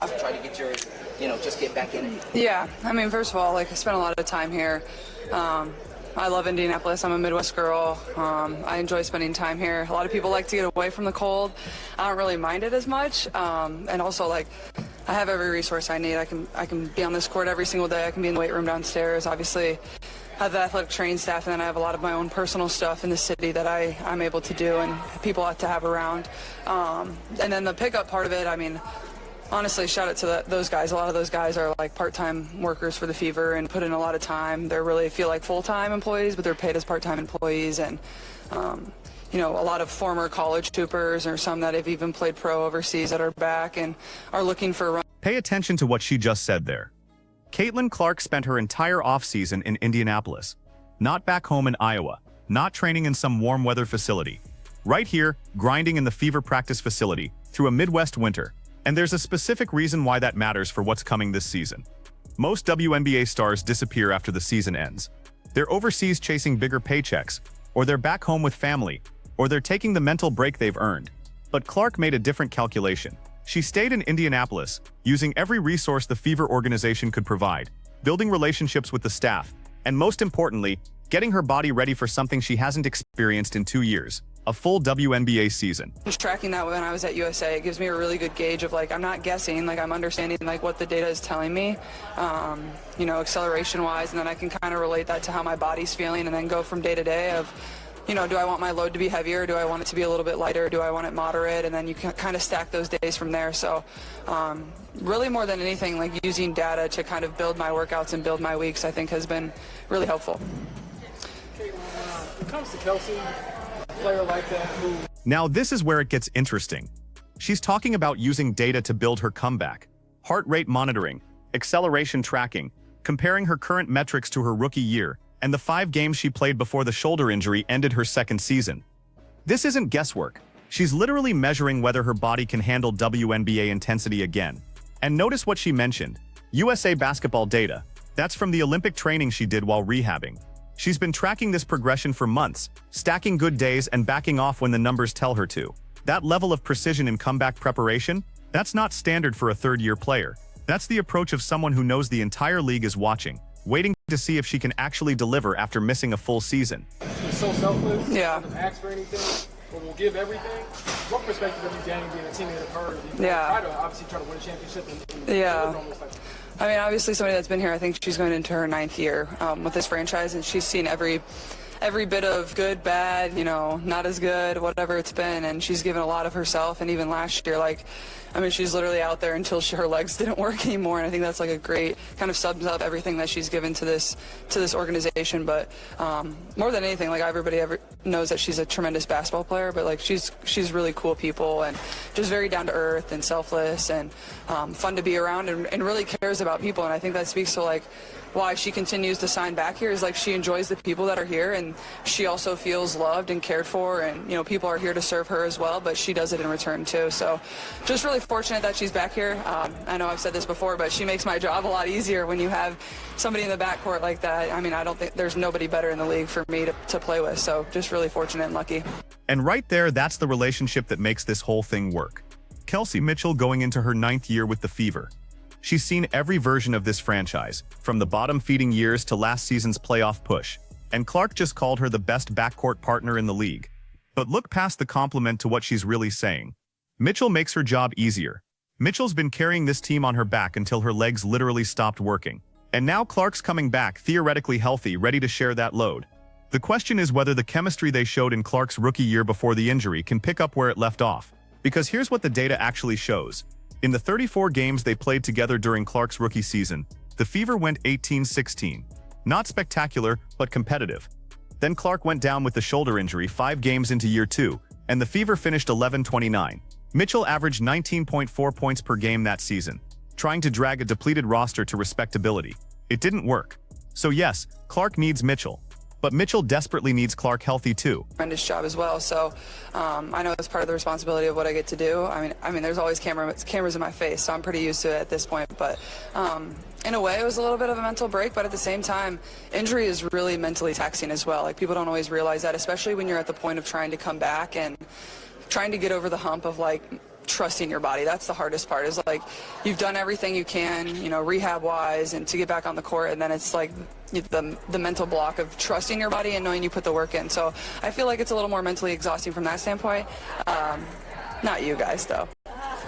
Try to get your, just get back in it? Yeah, I mean, first of all, like, I spent a lot of time here. I love Indianapolis. I'm a Midwest girl. I enjoy spending time here. A lot of people like to get away from the cold. I don't really mind it as much. And also, like, I have every resource I need. I can be on this court every single day. I can be in the weight room downstairs. Obviously, I have the athletic training staff, and then I have a lot of my own personal stuff in the city that I'm able to do and people have to have around. And then the pickup part of it, I mean, honestly, shout out to those guys. A lot of those guys are like part-time workers for the Fever and put in a lot of time. They really feel like full-time employees, but they're paid as part-time employees. And, a lot of former college hoopers or some that have even played pro overseas that are back and are looking for a run. Pay attention to what she just said there. Caitlin Clark spent her entire offseason in Indianapolis. Not back home in Iowa. Not training in some warm weather facility. Right here, grinding in the Fever practice facility through a Midwest winter. And there's a specific reason why that matters for what's coming this season. Most WNBA stars disappear after the season ends. They're overseas chasing bigger paychecks, or they're back home with family, or they're taking the mental break they've earned. But Clark made a different calculation. She stayed in Indianapolis, using every resource the Fever organization could provide, building relationships with the staff, and most importantly, getting her body ready for something she hasn't experienced in 2 years. A full WNBA season. Just tracking that when I was at USA, it gives me a really good gauge of, like, I'm not guessing, like, I'm understanding, like, what the data is telling me, acceleration-wise, and then I can kind of relate that to how my body's feeling and then go from day to day of, do I want my load to be heavier? Do I want it to be a little bit lighter? Do I want it moderate? And then you can kind of stack those days from there. So really more than anything, like, using data to kind of build my workouts and build my weeks, I think has been really helpful. Okay, when it comes to Kelsey, player like that who... Now this is where it gets interesting. She's talking about using data to build her comeback. Heart rate monitoring, acceleration tracking, comparing her current metrics to her rookie year, and the 5 games she played before the shoulder injury ended her second season. This isn't guesswork. She's literally measuring whether her body can handle WNBA intensity again. And notice what she mentioned. USA basketball data. That's from the Olympic training she did while rehabbing. She's been tracking this progression for months, stacking good days and backing off when the numbers tell her to. That level of precision in comeback preparation, that's not standard for a third-year player. That's the approach of someone who knows the entire league is watching, waiting to see if she can actually deliver after missing a full season. He's so selfless. Yeah. Doesn't ask for anything, but will give everything. What perspective have you gained being a teammate of hers? Yeah. Obviously try to win a championship. Yeah. I mean, obviously somebody that's been here, I think she's going into her 9th year with this franchise, and she's seen every bit of good, bad, not as good, whatever it's been, and she's given a lot of herself. And even last year, she's literally out there until her legs didn't work anymore, and I think that's like a great kind of sums up everything that she's given to this organization. But more than anything, like, everybody knows that she's a tremendous basketball player, but like she's really cool people and just very down to earth and selfless and fun to be around and really cares about people. And I think that speaks to like why she continues to sign back here is like she enjoys the people that are here, and she also feels loved and cared for, and people are here to serve her as well, but she does it in return too. So just really fortunate that she's back here. I know I've said this before, but she makes my job a lot easier when you have somebody in the backcourt like that. I mean, I don't think there's nobody better in the league for me to play with, so just really fortunate and lucky. And right there, that's the relationship that makes this whole thing work. Kelsey Mitchell going into her 9th year with the Fever. She's seen every version of this franchise, from the bottom-feeding years to last season's playoff push, and Clark just called her the best backcourt partner in the league. But look past the compliment to what she's really saying. Mitchell makes her job easier. Mitchell's been carrying this team on her back until her legs literally stopped working. And now Clark's coming back, theoretically healthy, ready to share that load. The question is whether the chemistry they showed in Clark's rookie year before the injury can pick up where it left off. Because here's what the data actually shows. In the 34 games they played together during Clark's rookie season, the Fever went 18-16. Not spectacular, but competitive. Then Clark went down with the shoulder injury 5 games into year 2, and the Fever finished 11-29. Mitchell averaged 19.4 points per game that season, trying to drag a depleted roster to respectability. It didn't work. So yes, Clark needs Mitchell. But Mitchell desperately needs Clark healthy too. Tremendous job as well. So I know it's part of the responsibility of what I get to do. I mean, there's always cameras in my face, so I'm pretty used to it at this point. But in a way, it was a little bit of a mental break. But at the same time, injury is really mentally taxing as well. Like, people don't always realize that, especially when you're at the point of trying to come back and trying to get over the hump of, like, trusting your body. That's the hardest part, is like you've done everything you can, you know, rehab wise, and to get back on the court, and then it's like the mental block of trusting your body and knowing you put the work in. So I feel like it's a little more mentally exhausting from that standpoint. Not you guys though.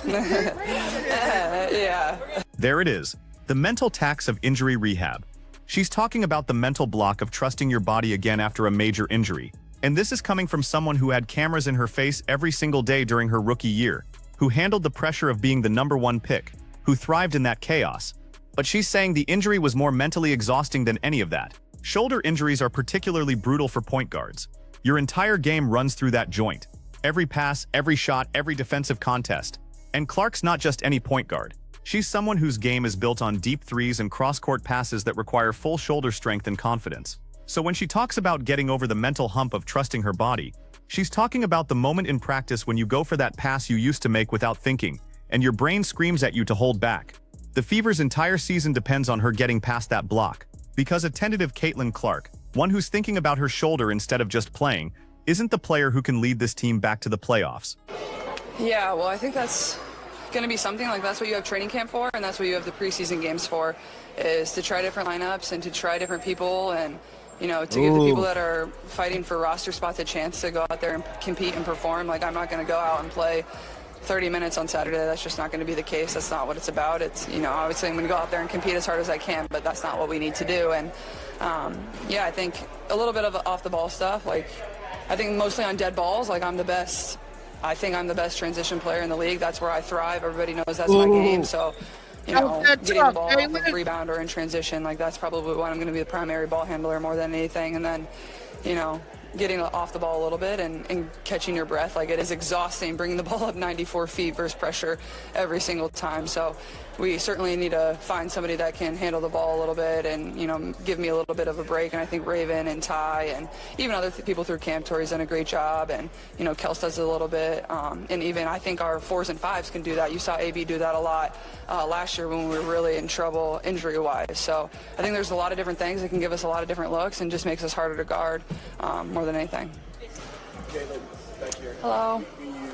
Yeah. There it is, the mental tax of injury rehab. She's talking about the mental block of trusting your body again after a major injury. And this is coming from someone who had cameras in her face every single day during her rookie year, who handled the pressure of being the #1 pick, who thrived in that chaos. But she's saying the injury was more mentally exhausting than any of that. Shoulder injuries are particularly brutal for point guards. Your entire game runs through that joint. Every pass, every shot, every defensive contest. And Clark's not just any point guard. She's someone whose game is built on deep threes and cross-court passes that require full shoulder strength and confidence. So when she talks about getting over the mental hump of trusting her body, she's talking about the moment in practice when you go for that pass you used to make without thinking, and your brain screams at you to hold back. The Fever's entire season depends on her getting past that block, because a tentative Caitlin Clark, one who's thinking about her shoulder instead of just playing, isn't the player who can lead this team back to the playoffs. Yeah, well, I think that's going to be something, like that's what you have training camp for, and that's what you have the preseason games for, is to try different lineups and to try different people, and you know, to give the people that are fighting for roster spots a chance to go out there and compete and perform. Like, I'm not going to go out and play 30 minutes on Saturday. That's just not going to be the case. That's not what it's about. It's, you know, obviously I'm going to go out there and compete as hard as I can, but that's not what we need to do. And yeah, I think a little bit of off the ball stuff. Like, I think mostly on dead balls. Like, I'm the best. I think I'm the best transition player in the league. That's where I thrive. Everybody knows that's my game. So, you know, getting the ball off of rebound or in transition, like that's probably what I'm going to be the primary ball handler more than anything. And then, you know, getting off the ball a little bit and catching your breath. Like, it is exhausting bringing the ball up 94 feet versus pressure every single time. So we certainly need to find somebody that can handle the ball a little bit and, you know, give me a little bit of a break. And I think Raven and Ty and even other people through camp, Tori's done a great job. And, you know, Kels does it a little bit. And even I think our 4s and 5s can do that. You saw AB do that a lot last year when we were really in trouble injury-wise. So I think there's a lot of different things that can give us a lot of different looks and just makes us harder to guard more than anything. Caitlin, back here. Hello. When you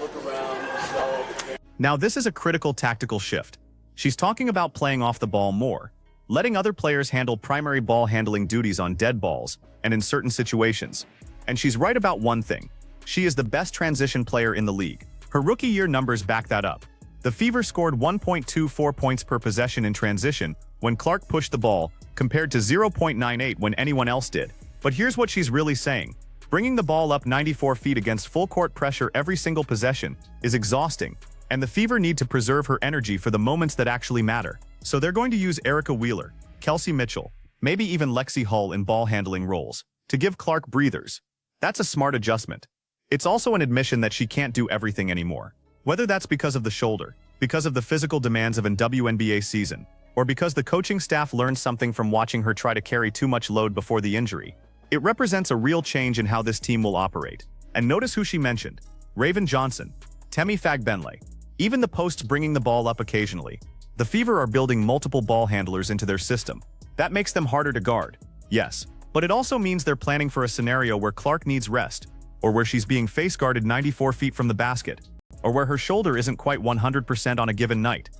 look around, you saw Now this is a critical tactical shift. She's talking about playing off the ball more, letting other players handle primary ball handling duties on dead balls and in certain situations. And she's right about one thing. She is the best transition player in the league. Her rookie year numbers back that up. The Fever scored 1.24 points per possession in transition when Clark pushed the ball, compared to 0.98 when anyone else did. But here's what she's really saying. Bringing the ball up 94 feet against full court pressure every single possession is exhausting, and the Fever need to preserve her energy for the moments that actually matter. So they're going to use Erica Wheeler, Kelsey Mitchell, maybe even Lexi Hull in ball handling roles, to give Clark breathers. That's a smart adjustment. It's also an admission that she can't do everything anymore. Whether that's because of the shoulder, because of the physical demands of an WNBA season, or because the coaching staff learned something from watching her try to carry too much load before the injury, it represents a real change in how this team will operate. And notice who she mentioned. Raven Johnson, Temi Fagbenle, even the posts bringing the ball up occasionally. The Fever are building multiple ball handlers into their system. That makes them harder to guard, yes, but it also means they're planning for a scenario where Clark needs rest, or where she's being face guarded 94 feet from the basket, or where her shoulder isn't quite 100% on a given night.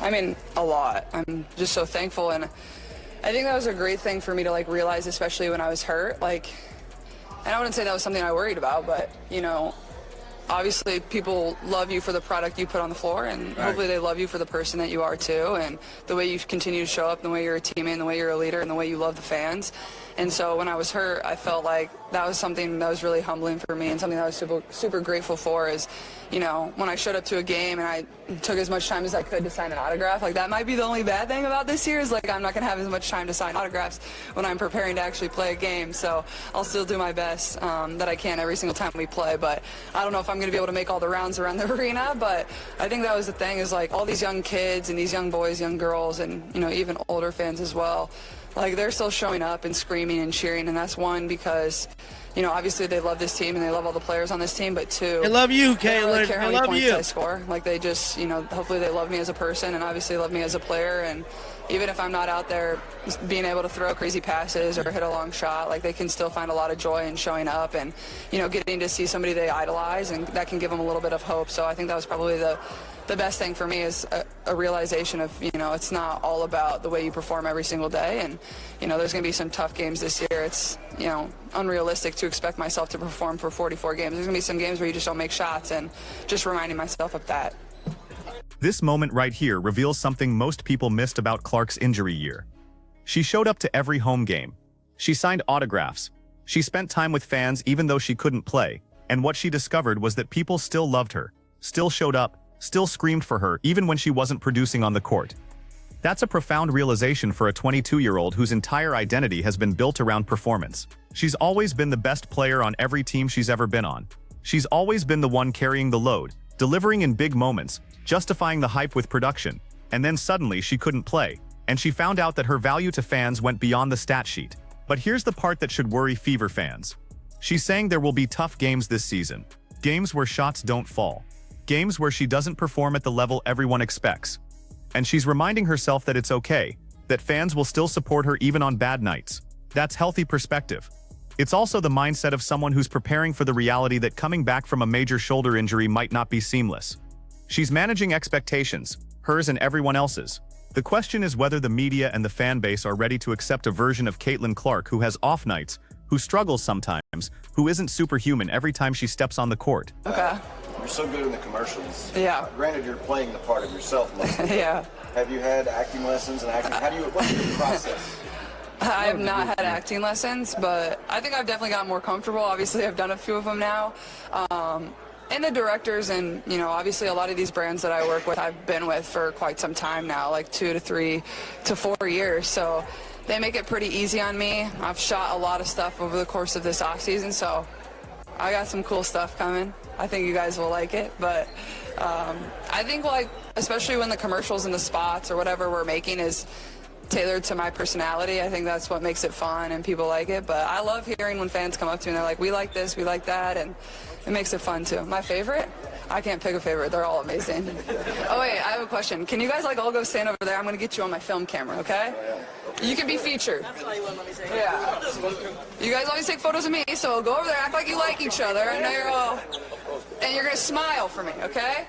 I mean, a lot. I'm just so thankful, and I think that was a great thing for me to like realize, especially when I was hurt. Like, and I wouldn't say that was something I worried about, but you know, obviously people love you for the product you put on the floor, and hopefully they love you for the person that you are too, and the way you continue to show up, the way you're a teammate, and the way you're a leader, and the way you love the fans. And so when I was hurt, I felt like that was something that was really humbling for me, and something that I was super, super grateful for is, you know, when I showed up to a game and I took as much time as I could to sign an autograph. Like, that might be the only bad thing about this year, is like I'm not going to have as much time to sign autographs when I'm preparing to actually play a game. So I'll still do my best that I can every single time we play. But I don't know if I'm going to be able to make all the rounds around the arena. But I think that was the thing, is like all these young kids and these young boys, young girls, and, you know, even older fans as well, like they're still showing up and screaming and cheering, and that's one because, you know, obviously they love this team and they love all the players on this team, but two, I love you, they don't really Caitlin. care how I many love points you. I score. Like they just, you know, hopefully they love me as a person and obviously love me as a player. And even if I'm not out there being able to throw crazy passes or hit a long shot, like they can still find a lot of joy in showing up and, you know, getting to see somebody they idolize, and that can give them a little bit of hope. So I think that was probably the best thing for me, is a realization of, you know, it's not all about the way you perform every single day. And, you know, there's going to be some tough games this year. It's, you know, unrealistic to expect myself to perform for 44 games. There's going to be some games where you just don't make shots, and just reminding myself of that. This moment right here reveals something most people missed about Clark's injury year. She showed up to every home game. She signed autographs. She spent time with fans even though she couldn't play. And what she discovered was that people still loved her, still showed up, still screamed for her even when she wasn't producing on the court. That's a profound realization for a 22-year-old whose entire identity has been built around performance. She's always been the best player on every team she's ever been on. She's always been the one carrying the load, delivering in big moments, justifying the hype with production. And then suddenly she couldn't play, and she found out that her value to fans went beyond the stat sheet. But here's the part that should worry Fever fans. She's saying there will be tough games this season. Games where shots don't fall. Games where she doesn't perform at the level everyone expects. And she's reminding herself that it's okay, that fans will still support her even on bad nights. That's healthy perspective. It's also the mindset of someone who's preparing for the reality that coming back from a major shoulder injury might not be seamless. She's managing expectations, hers and everyone else's. The question is whether the media and the fan base are ready to accept a version of Caitlin Clark who has off nights, who struggles sometimes, who isn't superhuman every time she steps on the court. Okay. You're so good in the commercials. Yeah. Granted, you're playing the part of yourself mostly. Yeah. Have you had acting lessons and acting? What's your process? I have not had acting lessons, but I think I've definitely gotten more comfortable. Obviously, I've done a few of them now. And the directors and, you know, obviously a lot of these brands that I work with, I've been with for quite some time now, like 2 to 3 to 4 years. So they make it pretty easy on me. I've shot a lot of stuff over the course of this off season, so I got some cool stuff coming. I think you guys will like it, but I think, like, especially when the commercials and the spots or whatever we're making is tailored to my personality, I think that's what makes it fun and people like it. But I love hearing when fans come up to me and they're like, we like this, we like that, and it makes it fun too. My favorite? I can't pick a favorite. They're all amazing. Oh wait, I have a question. Can you guys like all go stand over there? I'm gonna get you on my film camera, okay? You can be featured. Yeah. You guys always take photos of me, so go over there, act like you like each other. I know you're all, and you're gonna smile for me, okay?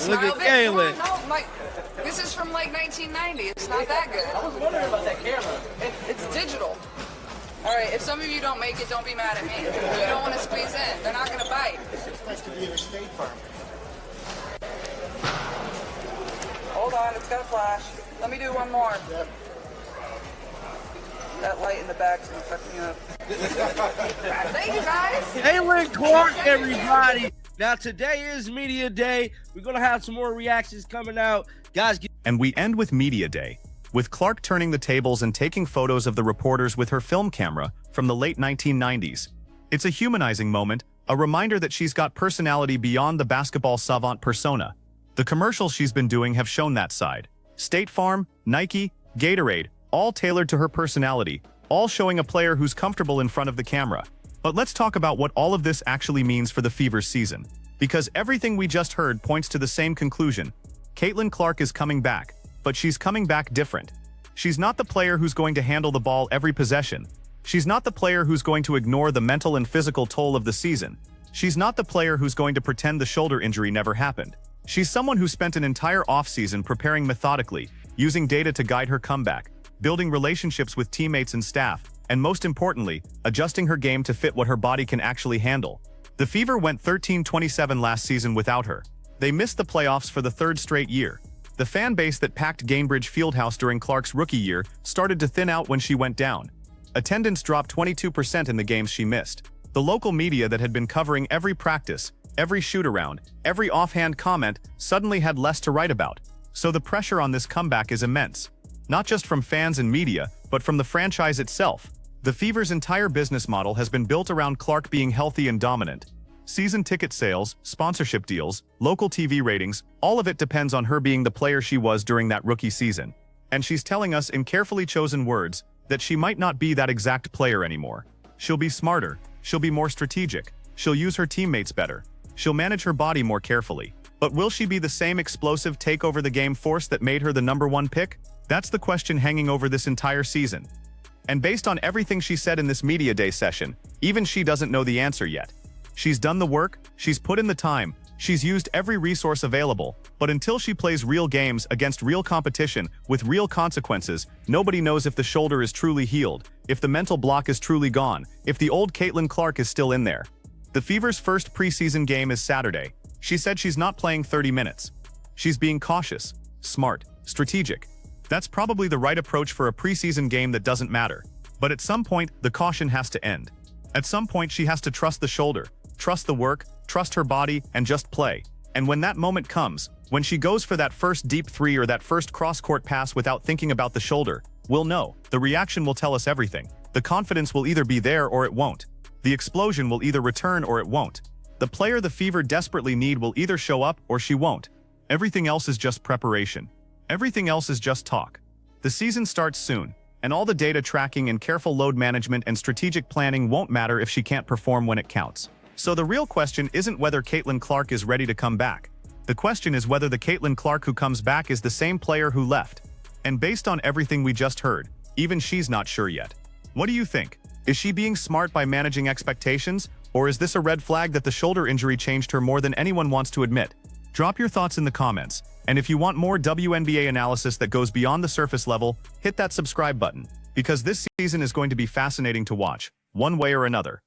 Look at Caitlin. No, Mike, this is from like 1990. It's not that good. I was wondering about that camera. It's digital. All right, if some of you don't make it, don't be mad at me. You don't want to squeeze in. They're not going to bite. It's nice to be in a state farm. Hold on, it's got a flash. Let me do one more. Yep. That light in the back's going to fuck me up. Thank you, guys. Caitlin Clark, everybody. Now, today is Media Day. We're going to have some more reactions coming out. Guys, And we end with Media Day, with Clark turning the tables and taking photos of the reporters with her film camera from the late 1990s. It's a humanizing moment, a reminder that she's got personality beyond the basketball savant persona. The commercials she's been doing have shown that side. State Farm, Nike, Gatorade, all tailored to her personality, all showing a player who's comfortable in front of the camera. But let's talk about what all of this actually means for the Fever's season. Because everything we just heard points to the same conclusion. Caitlin Clark is coming back, but she's coming back different. She's not the player who's going to handle the ball every possession. She's not the player who's going to ignore the mental and physical toll of the season. She's not the player who's going to pretend the shoulder injury never happened. She's someone who spent an entire offseason preparing methodically, using data to guide her comeback, building relationships with teammates and staff, and most importantly, adjusting her game to fit what her body can actually handle. The Fever went 13-27 last season without her. They missed the playoffs for the third straight year. The fan base that packed Gainbridge Fieldhouse during Clark's rookie year started to thin out when she went down. Attendance dropped 22% in the games she missed. The local media that had been covering every practice, every shoot-around, every offhand comment suddenly had less to write about. So the pressure on this comeback is immense. Not just from fans and media, but from the franchise itself. The Fever's entire business model has been built around Clark being healthy and dominant. Season ticket sales, sponsorship deals, local TV ratings, all of it depends on her being the player she was during that rookie season. And she's telling us in carefully chosen words that she might not be that exact player anymore. She'll be smarter, she'll be more strategic, she'll use her teammates better, she'll manage her body more carefully. But will she be the same explosive take-over-the-game force that made her the #1 pick? That's the question hanging over this entire season. And based on everything she said in this media day session, even she doesn't know the answer yet. She's done the work, she's put in the time, she's used every resource available, but until she plays real games against real competition with real consequences, nobody knows if the shoulder is truly healed, if the mental block is truly gone, if the old Caitlin Clark is still in there. The Fever's first preseason game is Saturday. She said she's not playing 30 minutes. She's being cautious, smart, strategic. That's probably the right approach for a preseason game that doesn't matter. But at some point, the caution has to end. At some point, she has to trust the shoulder, trust the work, trust her body, and just play. And when that moment comes, when she goes for that first deep three or that first cross-court pass without thinking about the shoulder, we'll know. The reaction will tell us everything. The confidence will either be there or it won't. The explosion will either return or it won't. The player the Fever desperately need will either show up or she won't. Everything else is just preparation. Everything else is just talk. The season starts soon, and all the data tracking and careful load management and strategic planning won't matter if she can't perform when it counts. So the real question isn't whether Caitlin Clark is ready to come back. The question is whether the Caitlin Clark who comes back is the same player who left. And based on everything we just heard, even she's not sure yet. What do you think? Is she being smart by managing expectations, or is this a red flag that the shoulder injury changed her more than anyone wants to admit? Drop your thoughts in the comments, and if you want more WNBA analysis that goes beyond the surface level, hit that subscribe button, because this season is going to be fascinating to watch, one way or another.